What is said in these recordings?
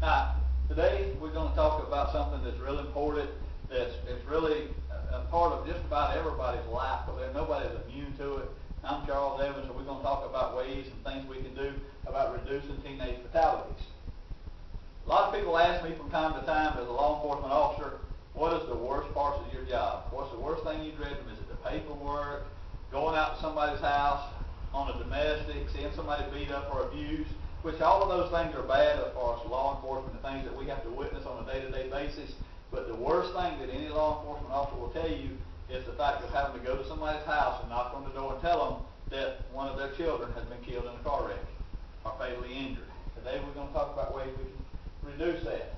Now, today we're going to talk about something that's real important, it's really a part of just about everybody's life, because nobody's immune to it. I'm Charles Evans, and we're going to talk about ways and things we can do about reducing teenage fatalities. A lot of people ask me from time to time, as a law enforcement officer, what is the worst parts of your job? What's the worst thing you dread? Is it the paperwork, going out to somebody's house on a domestic, seeing somebody beat up or abused, which all of those things are bad as far as law enforcement, the things that we have to witness on a day-to-day basis. But the worst thing that any law enforcement officer will tell you is the fact of having to go to somebody's house and knock on the door and tell them that one of their children has been killed in a car wreck or fatally injured. Today we're going to talk about ways we can reduce that.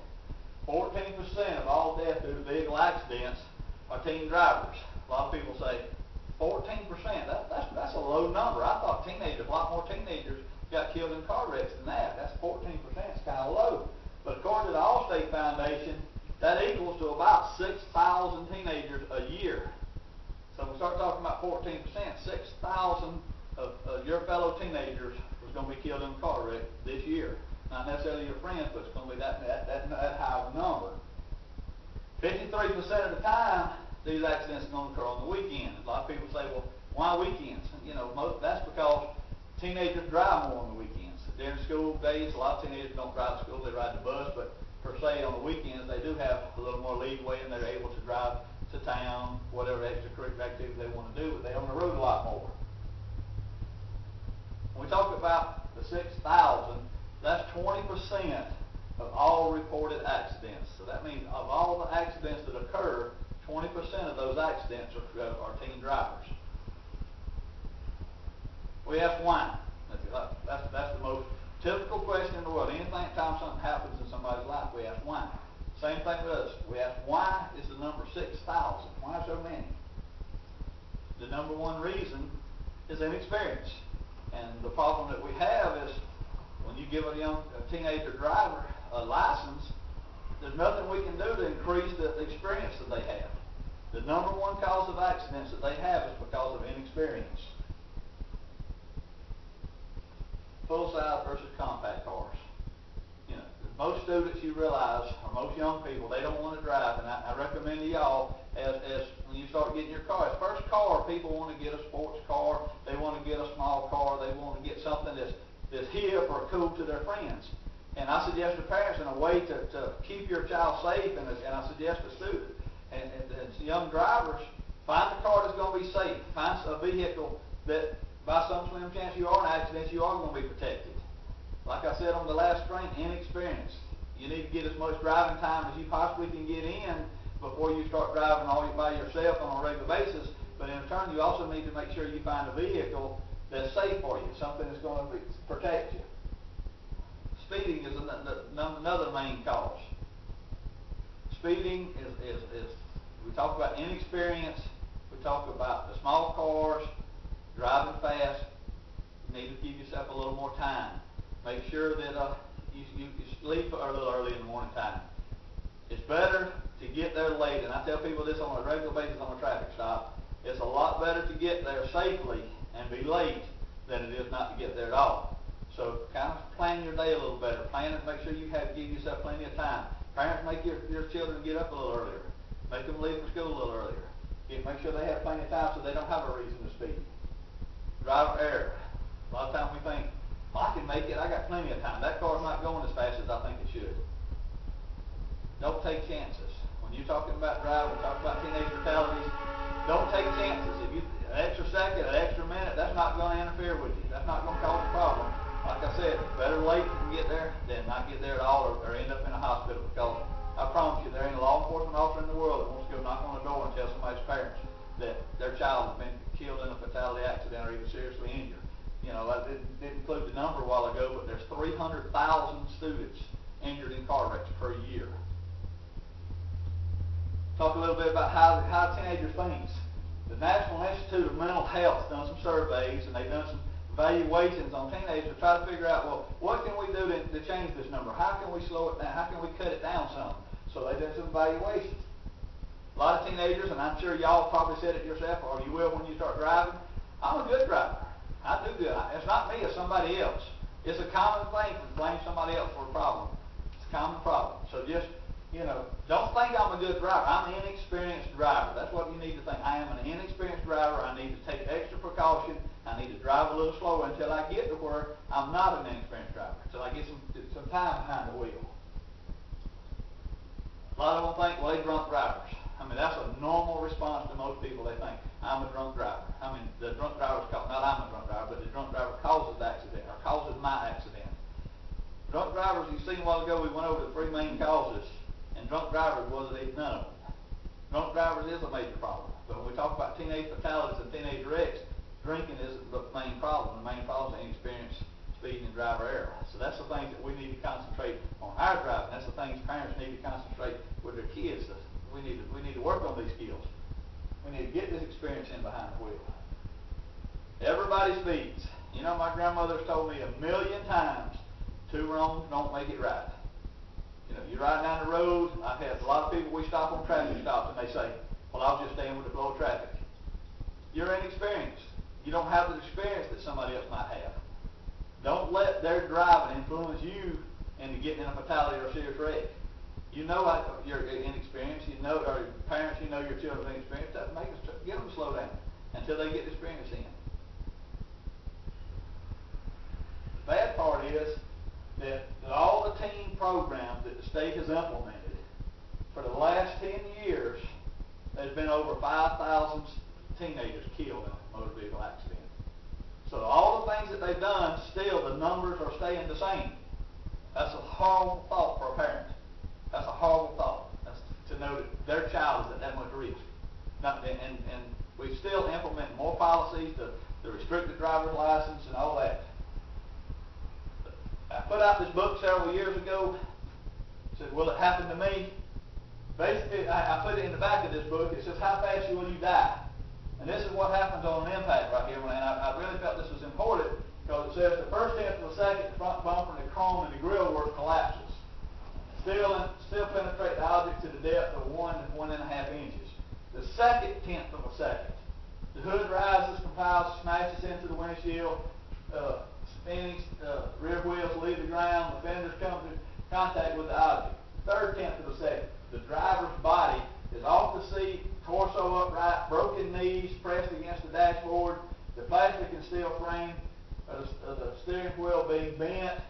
14% of all deaths due to vehicle accidents are teen drivers. A lot of people say, 14%, that's a low number. I thought a lot more teenagers got killed in car wrecks than that. That's 14%, it's kind of low. But according to the Allstate Foundation, that equals to about 6,000 teenagers a year. So when we start talking about 14%, 6,000 of your fellow teenagers was going to be killed in a car wreck this year. Not necessarily your friends, but it's going to be that high of a number. 53% of the time, these accidents are going to occur on the weekends. A lot of people say, well, why weekends? That's because teenagers drive more on the weekends. During school days, a lot of teenagers don't drive to school, they ride the bus, but per se on the weekends, they do have a little more leeway and they're able to drive to town, whatever extracurricular activity they want to do, but they're on the road a lot more. When we talk about the 6,000, that's 20% of all reported accidents. So that means of all the accidents that occur, 20% of those accidents are teen drivers. We ask why. That's the most typical question in the world. Anytime something happens in somebody's life, we ask why. Same thing with us. We ask why is the number 6,000? Why so many? The number one reason is inexperience. And the problem that we have is when you give a teenager driver a license, there's nothing we can do to increase the experience that they have. The number one cause of accidents that they have is because of inexperience. Full-size versus compact cars. Most students, you realize, or most young people, they don't want to drive, and I recommend to y'all, as when you start getting your car, as first car, people want to get a sports car, they want to get a small car, they want to get something that's hip or cool to their friends. And I suggest to parents, in a way to keep your child safe, and I suggest to students, and young drivers, find a car that's going to be safe. Find a vehicle that, by some slim chance you are in an accident, you are going to be protected. Like I said on the last screen, inexperience. You need to get as much driving time as you possibly can get in before you start driving all by yourself on a regular basis. But in turn, you also need to make sure you find a vehicle that's safe for you, something that's going to protect you. Speeding is another main cause. Speeding is we talk about inexperience, we talk about the small cars, driving fast. You need to give yourself a little more time. Make sure that you sleep a little early in the morning time. It's better to get there late, and I tell people this on a regular basis on a traffic stop. It's a lot better to get there safely and be late than it is not to get there at all. So kind of plan your day a little better. Plan it, make sure you give yourself plenty of time. Parents, make your children get up a little earlier. Make them leave for school a little earlier. Make sure they have plenty of time so they don't have a reason to speed. Driver error. A lot of times we think, I can make it, I got plenty of time. That car's not going as fast as I think it should. Don't take chances. When you're talking about driving, talking about teenage fatalities, don't take chances. If you an extra second, an extra minute, that's not going to interfere with you. That's not going to cause a problem. Like I said, better late to get there than not get there at all or end up in a hospital, because I promise you, there ain't a law enforcement officer in the world that wants to go knock on the door and tell somebody's parents that their child has been killed in a fatality accident or even seriously injured. I didn't include the number a while ago, but there's 300,000 students injured in car wrecks per year. Talk a little bit about how teenagers think. The National Institute of Mental Health done some surveys, and they've done some evaluations on teenagers to try to figure out, well, what can we do to change this number? How can we slow it down? How can we cut it down some? So they did some evaluations. A lot of teenagers, and I'm sure y'all probably said it yourself, or you will when you start driving, I'm a good driver. I do good. It's not me, it's somebody else. It's a common thing to blame somebody else for a problem. It's a common problem. So just, don't think I'm a good driver. I'm an inexperienced driver. That's what you need to think. I am an inexperienced driver. I need to take extra precaution. I need to drive a little slower until I get to where I'm not an inexperienced driver, until I get some time behind the wheel. A lot of them think, well, they're drunk drivers. I mean, that's a normal response to most people. They think, I'm a drunk driver. I mean, the drunk driver's not I'm a drunk driver, but the drunk driver causes the accident, or causes my accident. Drunk drivers, you seen a while ago, we went over the three main causes, and drunk drivers wasn't none of them. Drunk drivers is a major problem. But when we talk about teenage fatalities and teenage wrecks, drinking isn't the main problem. The main problem is inexperienced speeding and driver error. So that's the things that we need to concentrate on our driving. That's the things parents need to concentrate with their kids. We need to work on these skills. We need to get this experience in behind the wheel. Everybody speeds. My grandmother's told me 1,000,000 times, 2 wrongs don't make it right. You ride down the road. I've had a lot of people, we stop on traffic stops, and they say, well, I'll just stand with the flow of traffic. You're inexperienced. You don't have the experience that somebody else might have. Don't let their driving influence you into getting in a fatality or a serious wreck. You're inexperienced. Or parents, your children are inexperienced. That get them to slow down until they get the experience in. The bad part is that all the teen programs that the state has implemented for the last 10 years, there's been over 5,000 teenagers killed in a motor vehicle accident. So all the things that they've done, still the numbers are staying the same. That's a horrible thought for a parent. That's a horrible thought. That's to know that their child is at that much risk. And we still implement more policies, the restricted driver's license and all that. I put out this book several years ago. Said, will it happen to me? Basically, I put it in the back of this book. It says, how fast will you die? And this is what happens on an impact right here. And I really felt this was important because it says the first tenth of a second, the front bumper and the chrome and the grill work collapses. Still penetrate the object to the depth of 1 to 1.5 inches. The second tenth of a second, the hood rises, compiles, smashes into the windshield, spinning, rear wheels leave the ground, the fenders come in contact with the object. Third tenth of a second, the driver's body is off the seat, torso upright, broken knees pressed against the dashboard, the plastic and steel frame of the steering wheel being bent.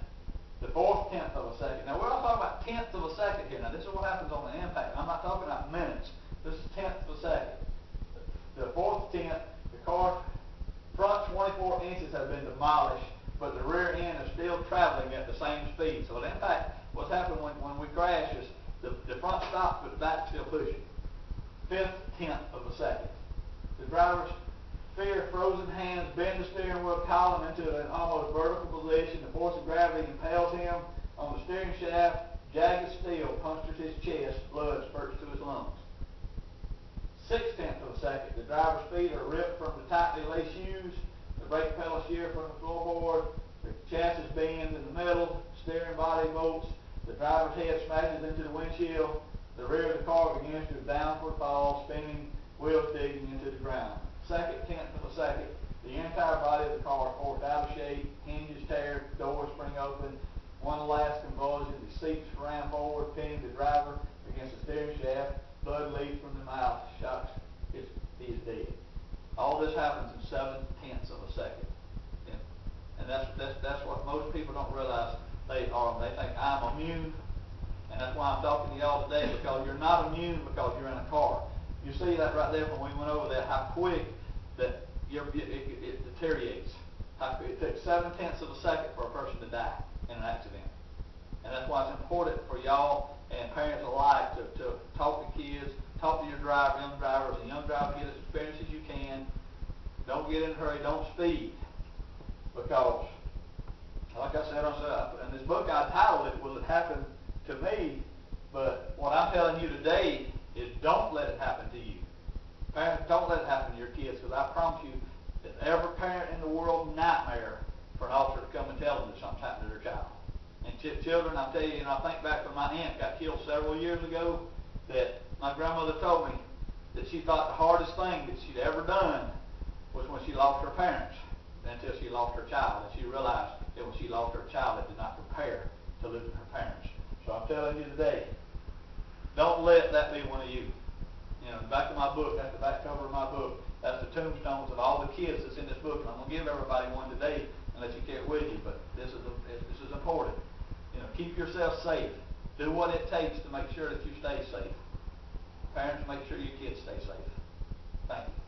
The fourth tenth of a second. Now we're not talking about tenths of a second here. Now this is what happens on the impact. I'm not talking about minutes. This is tenths of a second. The fourth tenth, the car front 24 inches have been demolished, but the rear end is still traveling at the same speed. So the impact, what's happened when we crash is the front stops, but the back's still pushing. Fifth tenth of a second. The driver's frozen hands bend the steering wheel column into an almost vertical position. The force of gravity impels him on the steering shaft. Jagged steel punctures his chest. Blood spurts to his lungs. Sixth tenth of a second. The driver's feet are ripped from the tightly laced shoes. The brake pedal shear from the floorboard. The chassis bends in the middle. Steering body bolts. The driver's head smashes into the windshield. The rear of the car begins to downward fall, spinning, wheels digging into the ground. Second tenth of a second, the entire body of the car forced out of shape, hinges tear, doors spring open. One last convulsion, the seats ram forward, pinning the driver against the steering shaft. Blood leaks from the mouth, shocks, he is dead. All this happens in 7/10 of a second. And that's what most people don't realize. They think I'm immune, and that's why I'm talking to y'all today, because you're not immune because you're in a car. You see that right there when we went over that, how quick that it deteriorates. It takes 7/10 of a second for a person to die in an accident. And that's why it's important for y'all and parents alike to talk to kids, talk to your young drivers, and young drivers get as experienced as you can. Don't get in a hurry, don't speed. Because, like I said, in this book I titled it, Will It Happen to Me? But what I'm telling you today is don't let it happen to you. Parents, don't let it happen to your kids, because I promise you that every parent in the world nightmare for an officer to come and tell them that something's happened to their child. And children, I tell you, I think back when my aunt got killed several years ago, that my grandmother told me that she thought the hardest thing that she'd ever done was when she lost her parents, until she lost her child. And she realized that when she lost her child, it did not prepare to lose her parents. So I I'm telling you today, don't let that be one of you. You know, back of my book, that's the back cover of my book. That's the tombstones of all the kids that's in this book. And I'm going to give everybody one today and let you carry it with you. But this is important. You know, keep yourself safe. Do what it takes to make sure that you stay safe. Parents, make sure your kids stay safe. Thank you.